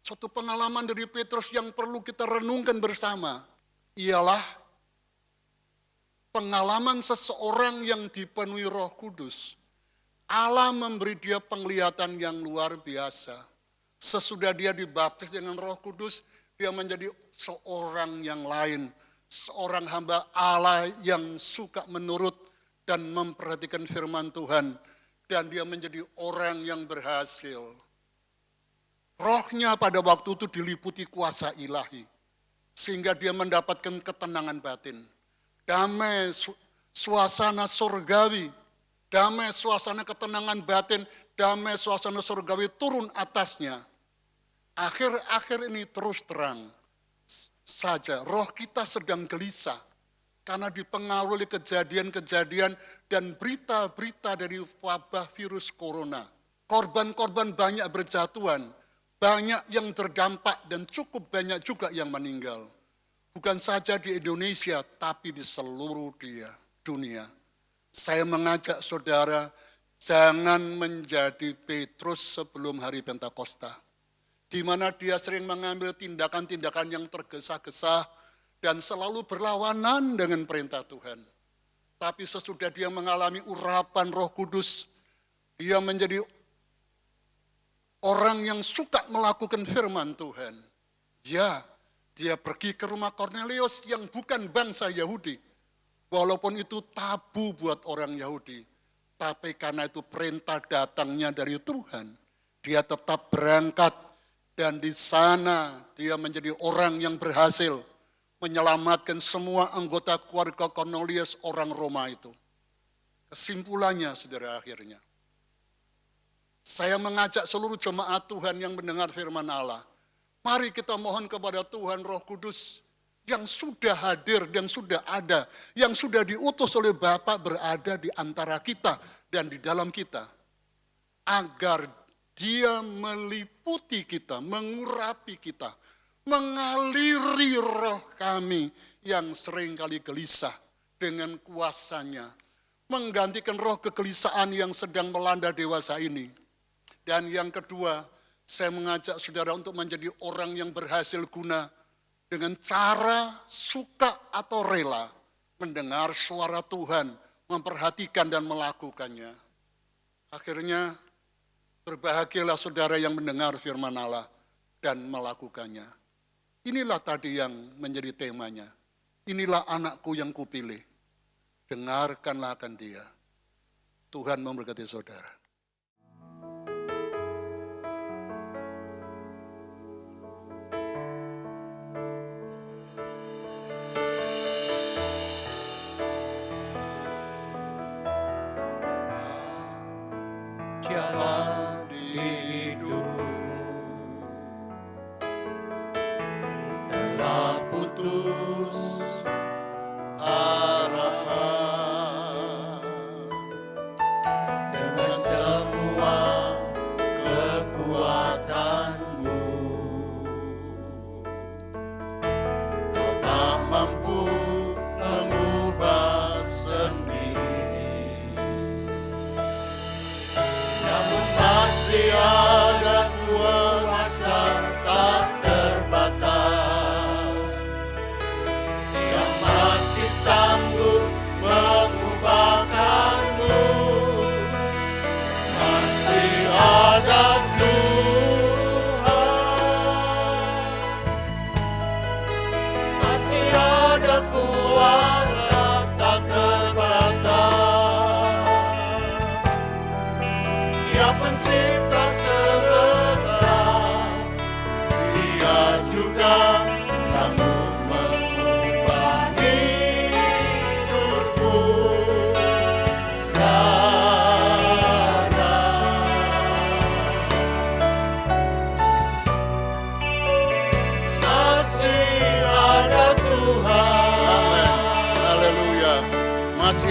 Suatu pengalaman dari Petrus yang perlu kita renungkan bersama ialah pengalaman seseorang yang dipenuhi Roh Kudus. Allah memberi dia penglihatan yang luar biasa. Sesudah dia dibaptis dengan Roh Kudus, dia menjadi seorang yang lain. Seorang hamba Allah yang suka menurut dan memperhatikan firman Tuhan. Dan dia menjadi orang yang berhasil. Rohnya pada waktu itu diliputi kuasa ilahi. Sehingga dia mendapatkan ketenangan batin. Damai suasana surgawi. Damai suasana ketenangan batin. Damai suasana surgawi turun atasnya. Akhir-akhir ini terus terang saja roh kita sedang gelisah karena dipengaruhi oleh kejadian-kejadian dan berita-berita dari wabah virus corona. Korban-korban banyak berjatuhan, banyak yang terdampak dan cukup banyak juga yang meninggal. Bukan saja di Indonesia, tapi di seluruh dunia. Saya mengajak saudara, jangan menjadi Petrus sebelum hari Pentakosta, di mana dia sering mengambil tindakan-tindakan yang tergesa-gesa dan selalu berlawanan dengan perintah Tuhan. Tapi sesudah dia mengalami urapan Roh Kudus, dia menjadi orang yang suka melakukan firman Tuhan. Ya, dia pergi ke rumah Cornelius yang bukan bangsa Yahudi. Walaupun itu tabu buat orang Yahudi. Tapi karena itu perintah datangnya dari Tuhan, dia tetap berangkat. Dan di sana dia menjadi orang yang berhasil menyelamatkan semua anggota keluarga Cornelius orang Roma itu. Kesimpulannya saudara akhirnya, saya mengajak seluruh jemaat Tuhan yang mendengar firman Allah. Mari kita mohon kepada Tuhan Roh Kudus yang sudah hadir, yang sudah ada, yang sudah diutus oleh Bapa berada di antara kita dan di dalam kita. Agar Dia meliputi kita, mengurapi kita, mengaliri roh kami yang seringkali gelisah dengan kuasanya, menggantikan roh kegelisahan yang sedang melanda dewasa ini. Dan yang kedua, saya mengajak saudara untuk menjadi orang yang berhasil guna dengan cara suka atau rela mendengar suara Tuhan, memperhatikan dan melakukannya. Akhirnya, berbahagialah saudara yang mendengar firman Allah dan melakukannya. Inilah tadi yang menjadi temanya. Inilah anakku yang kupilih. Dengarkanlah akan dia. Tuhan memberkati saudara. Jalan hidupku telah putus harapan dengan semua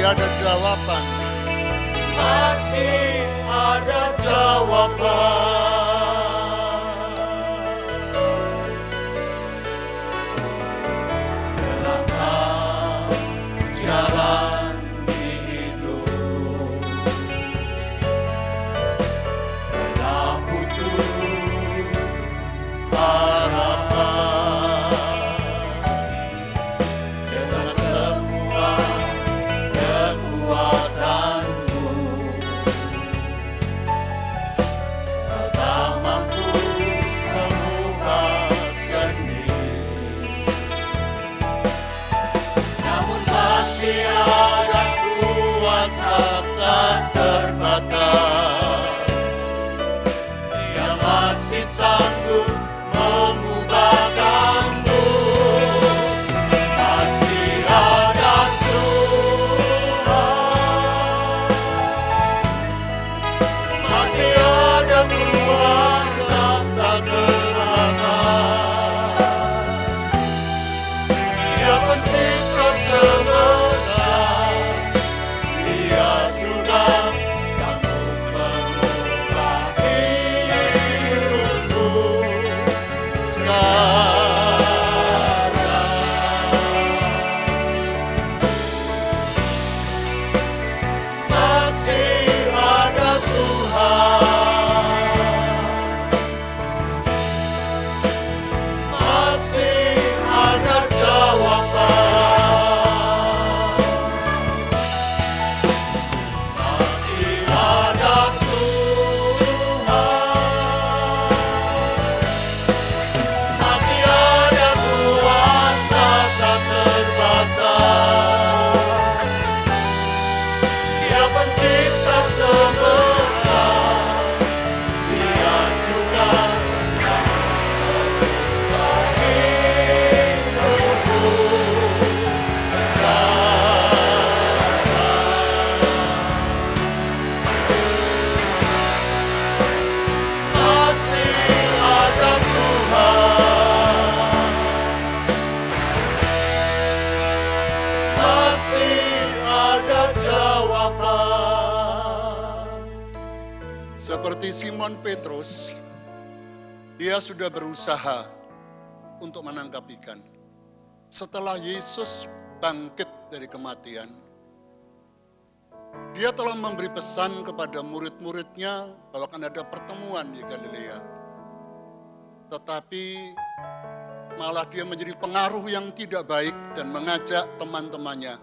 ada jawaban. Masih ada jawaban. Gelapkah jalan di hidupku, telah putus harapan. Dengan semua kekuatanmu, kau tak mampu mengubah sendiri. Namun masih ada kuasa tak terbatas yang masih sanggup mengubahkanmu. Masih ada Tuhan, masih ada kuasa tak terbatas. Dia pencipta semesta, Dia juga sanggup mengubah hidupku sekarang. Masih ada Tuhan, masih ada jawaban. Masih ada Tuhan, masih ada kuasa tak terbatas. Dia pencipta semesta, Dia juga sanggup mengubah hidupku sekarang. Masih ada Tuhan, masih ada jawaban. Seperti Simon Petrus, dia sudah berusaha untuk menangkap ikan. Setelah Yesus bangkit dari kematian, dia telah memberi pesan kepada murid-muridnya bahwa akan ada pertemuan di Galilea. Tetapi malah dia menjadi pengaruh yang tidak baik dan mengajak teman-temannya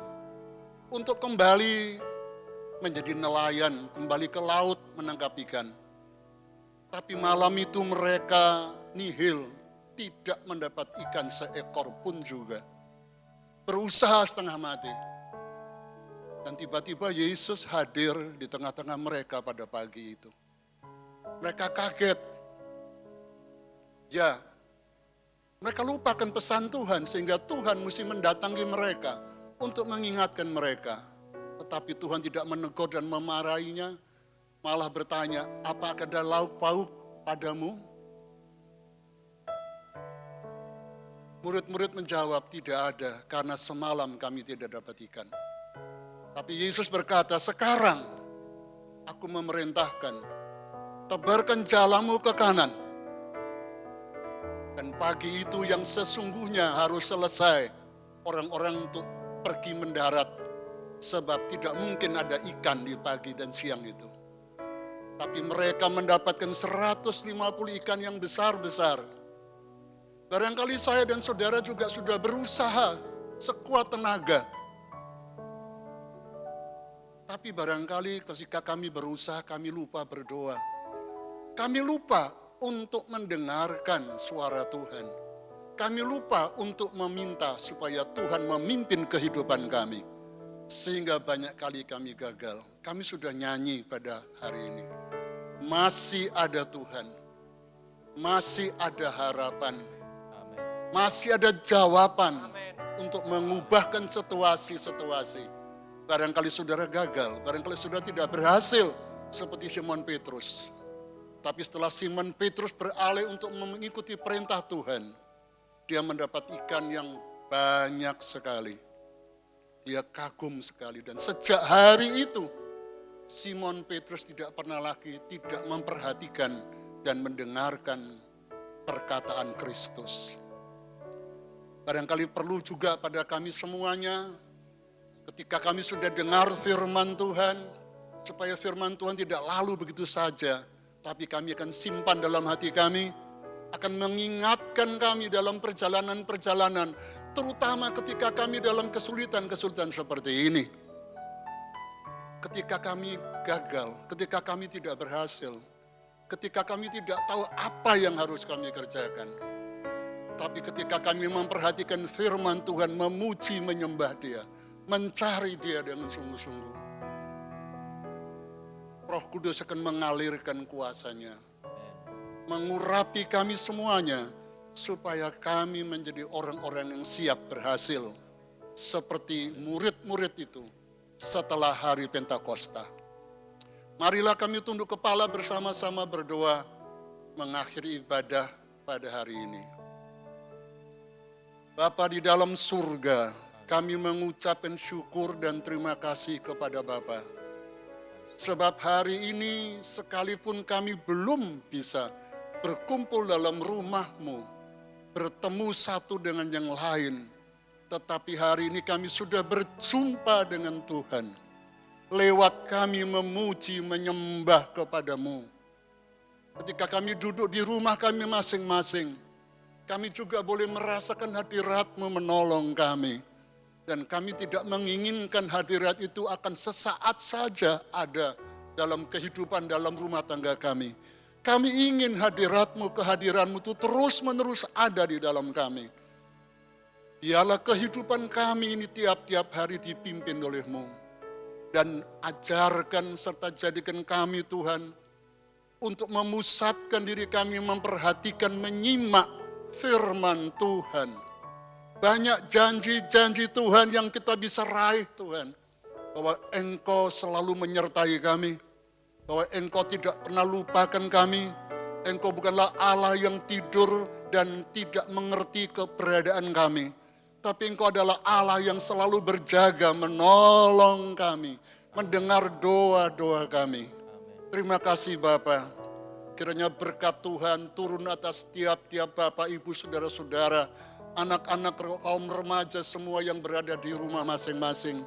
untuk kembali menjadi nelayan, kembali ke laut menangkap ikan. Tapi malam itu mereka nihil, tidak mendapat ikan seekor pun juga. Berusaha setengah mati. Dan tiba-tiba Yesus hadir di tengah-tengah mereka pada pagi itu. Mereka kaget. Ya, mereka lupakan pesan Tuhan sehingga Tuhan mesti mendatangi mereka untuk mengingatkan mereka. Tetapi Tuhan tidak menegur dan memarahinya, malah bertanya, apakah ada lauk pauk padamu? Murid-murid menjawab, tidak ada, karena semalam kami tidak dapat ikan. Tapi Yesus berkata, sekarang aku memerintahkan, tebarkan jalamu ke kanan. Dan pagi itu yang sesungguhnya harus selesai, orang-orang untuk pergi mendarat. Sebab tidak mungkin ada ikan di pagi dan siang itu. Tapi mereka mendapatkan 150 ikan yang besar-besar. Barangkali saya dan saudara juga sudah berusaha sekuat tenaga. Tapi barangkali ketika kami berusaha, kami lupa berdoa. Kami lupa untuk mendengarkan suara Tuhan. Kami lupa untuk meminta supaya Tuhan memimpin kehidupan kami. Sehingga banyak kali kami gagal. Kami sudah nyanyi pada hari ini. Masih ada Tuhan. Masih ada harapan. Masih ada jawaban untuk mengubahkan situasi-situasi. Barangkali saudara gagal, barangkali saudara tidak berhasil seperti Simon Petrus. Tapi setelah Simon Petrus beralih untuk mengikuti perintah Tuhan, dia mendapat ikan yang banyak sekali. Dia kagum sekali dan sejak hari itu Simon Petrus tidak pernah lagi tidak memperhatikan dan mendengarkan perkataan Kristus. Barangkali perlu juga pada kami semuanya, ketika kami sudah dengar firman Tuhan, supaya firman Tuhan tidak lalu begitu saja, tapi kami akan simpan dalam hati kami, akan mengingatkan kami dalam perjalanan-perjalanan, terutama ketika kami dalam kesulitan-kesulitan seperti ini. Ketika kami gagal, ketika kami tidak berhasil, ketika kami tidak tahu apa yang harus kami kerjakan. Tapi ketika kami memperhatikan firman Tuhan, memuji, menyembah Dia, mencari Dia dengan sungguh-sungguh, Roh Kudus akan mengalirkan kuasa-Nya, mengurapi kami semuanya, supaya kami menjadi orang-orang yang siap berhasil, seperti murid-murid itu setelah hari Pentakosta. Marilah kami tunduk kepala bersama-sama berdoa, mengakhiri ibadah pada hari ini. Bapa di dalam surga, kami mengucapkan syukur dan terima kasih kepada Bapa. Sebab hari ini sekalipun kami belum bisa berkumpul dalam rumah-Mu, bertemu satu dengan yang lain, tetapi hari ini kami sudah berjumpa dengan Tuhan. Lewat kami memuji, menyembah kepada-Mu. Ketika kami duduk di rumah kami masing-masing, kami juga boleh merasakan hadirat-Mu menolong kami. Dan kami tidak menginginkan hadirat itu akan sesaat saja ada dalam kehidupan dalam rumah tangga kami. Kami ingin hadirat-Mu, kehadiran-Mu itu terus-menerus ada di dalam kami. Biarlah kehidupan kami ini tiap-tiap hari dipimpin oleh-Mu. Dan ajarkan serta jadikan kami Tuhan untuk memusatkan diri kami, memperhatikan, menyimak firman Tuhan. Banyak janji-janji Tuhan yang kita bisa raih Tuhan. Bahwa Engkau selalu menyertai kami. Bahwa Engkau tidak pernah lupakan kami. Engkau bukanlah Allah yang tidur dan tidak mengerti keberadaan kami. Tapi Engkau adalah Allah yang selalu berjaga, menolong kami, mendengar doa-doa kami. Terima kasih Bapa. Kiranya berkat Tuhan turun atas tiap-tiap Bapak, Ibu, Saudara-saudara, anak-anak, kaum remaja semua yang berada di rumah masing-masing.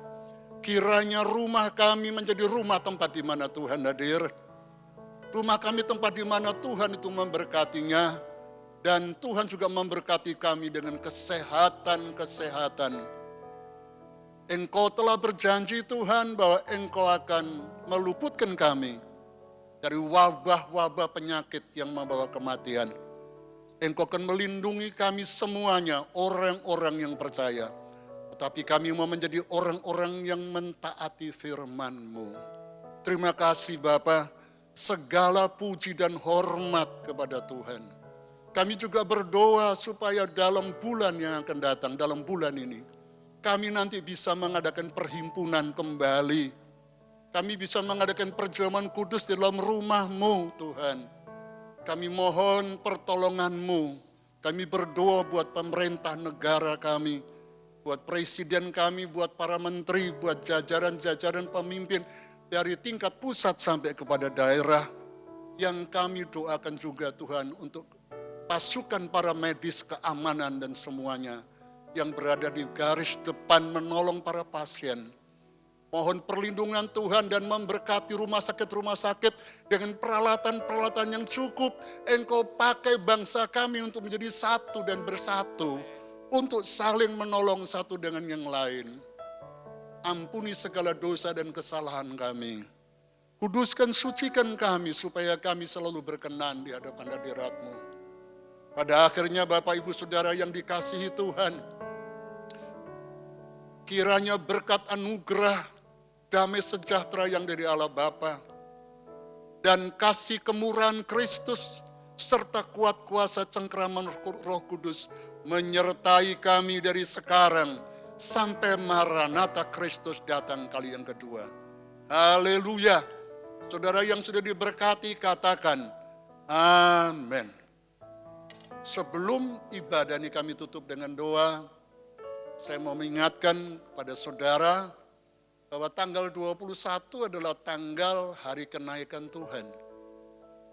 Kiranya rumah kami menjadi rumah tempat di mana Tuhan hadir. Rumah kami tempat di mana Tuhan itu memberkatinya. Dan Tuhan juga memberkati kami dengan kesehatan-kesehatan. Engkau telah berjanji Tuhan bahwa Engkau akan meluputkan kami dari wabah-wabah penyakit yang membawa kematian. Engkau akan melindungi kami semuanya, orang-orang yang percaya. Tetapi kami mau menjadi orang-orang yang mentaati firman-Mu. Terima kasih Bapa, segala puji dan hormat kepada Tuhan. Kami juga berdoa supaya dalam bulan yang akan datang, dalam bulan ini, kami nanti bisa mengadakan perhimpunan kembali. Kami bisa mengadakan perjamuan kudus di dalam rumah-Mu Tuhan. Kami mohon pertolongan-Mu. Kami berdoa buat pemerintah negara kami, buat presiden kami, buat para menteri, buat jajaran-jajaran pemimpin dari tingkat pusat sampai kepada daerah. Yang kami doakan juga Tuhan untuk pasukan para medis, keamanan dan semuanya yang berada di garis depan menolong para pasien. Mohon perlindungan Tuhan dan memberkati rumah sakit dengan peralatan-peralatan yang cukup. Engkau pakai bangsa kami untuk menjadi satu dan bersatu, untuk saling menolong satu dengan yang lain. Ampuni segala dosa dan kesalahan kami. Kuduskan, sucikan kami supaya kami selalu berkenan di hadapan hadirat-Mu. Pada akhirnya Bapak Ibu Saudara yang dikasihi Tuhan, kiranya berkat anugerah, damai sejahtera yang dari Allah Bapa, dan kasih kemurahan Kristus, serta kuat kuasa cengkeraman Roh Kudus, menyertai kami dari sekarang, sampai Maranatha Kristus datang kali yang kedua. Haleluya. Saudara yang sudah diberkati katakan, amin. Sebelum ibadah ini kami tutup dengan doa, Saya mau mengingatkan kepada saudara bahwa tanggal 21 adalah tanggal hari kenaikan Tuhan.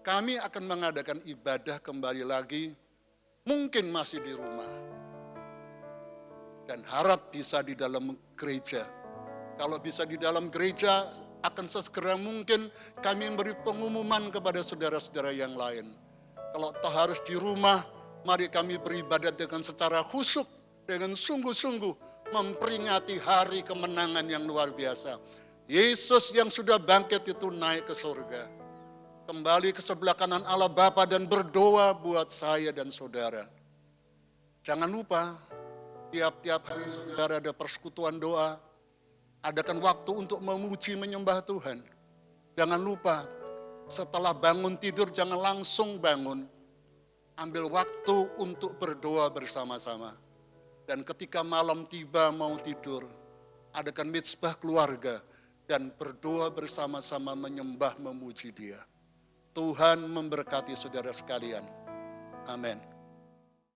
Kami akan mengadakan ibadah kembali lagi, mungkin masih di rumah. Dan harap bisa di dalam gereja. Kalau bisa di dalam gereja, akan sesegera mungkin kami memberi pengumuman kepada saudara-saudara yang lain. Kalau toh harus di rumah, mari kami beribadat dengan secara khusyuk, dengan sungguh-sungguh memperingati hari kemenangan yang luar biasa. Yesus yang sudah bangkit itu naik ke surga. Kembali ke sebelah kanan Allah Bapa dan berdoa buat saya dan saudara. Jangan lupa, tiap-tiap hari saudara ada persekutuan doa. Adakan waktu untuk memuji menyembah Tuhan. Jangan lupa, setelah bangun tidur jangan langsung bangun. Ambil waktu untuk berdoa bersama-sama. Dan ketika malam tiba mau tidur, adakan mitsbah keluarga dan berdoa bersama-sama menyembah memuji Dia. Tuhan memberkati saudara sekalian. Amin.